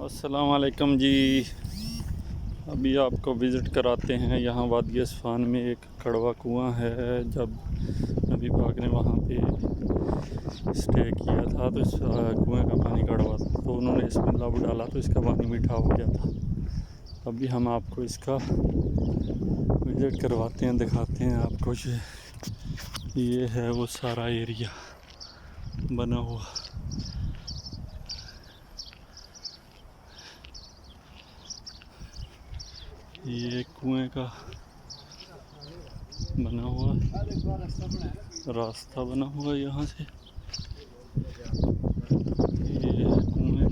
अस्सलाम वालेकुम जी। अभी आपको विज़िट कराते हैं यहाँ वादी अस्फ़ान में एक कड़वा कुआं है। जब नबी पाक ने वहाँ पे स्टे किया था तो इस कुएं का पानी कड़वा था, तो उन्होंने इसमें लब डाला तो इसका पानी मीठा हो गया था। अभी हम आपको इसका विज़िट करवाते हैं, दिखाते हैं आपको। ये है वो सारा एरिया बना हुआ। ये कुएं का बना हुआ रास्ता बना हुआ यहाँ से। ये कुएं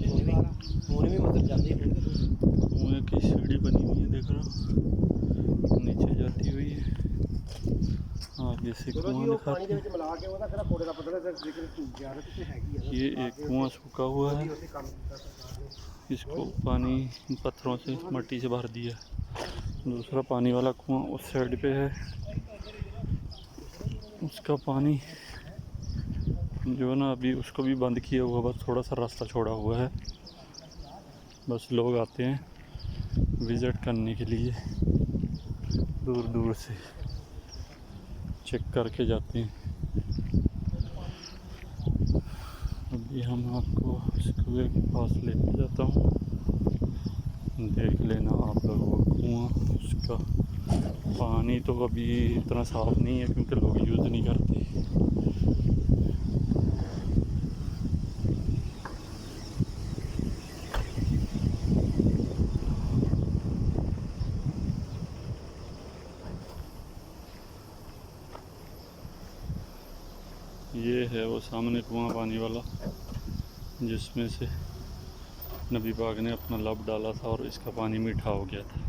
की सीढ़ी बनी हुई है, देख रहे हो, नीचे जाती हुई है। आगे से कुआं दिखाते हैं। ये एक कुआं सूखा हुआ है, इसको पानी पत्थरों से मट्टी से भर दिया। दूसरा पानी वाला कुआं उस साइड पे है, उसका पानी जो है ना अभी उसको भी बंद किया हुआ, बस थोड़ा सा रास्ता छोड़ा हुआ है। बस लोग आते हैं विज़िट करने के लिए, दूर दूर से चेक करके जाते हैं। अभी हम आपको इस कुएं के पास लेके जाता हूँ, देख लेना आप लोग वो कुआं। उसका पानी तो अभी इतना साफ़ नहीं है क्योंकि लोग यूज़ नहीं करते। ये है वो सामने कुआं पानी वाला, जिसमें से नबी पाक ने अपना लब डाला था और इसका पानी मीठा हो गया था।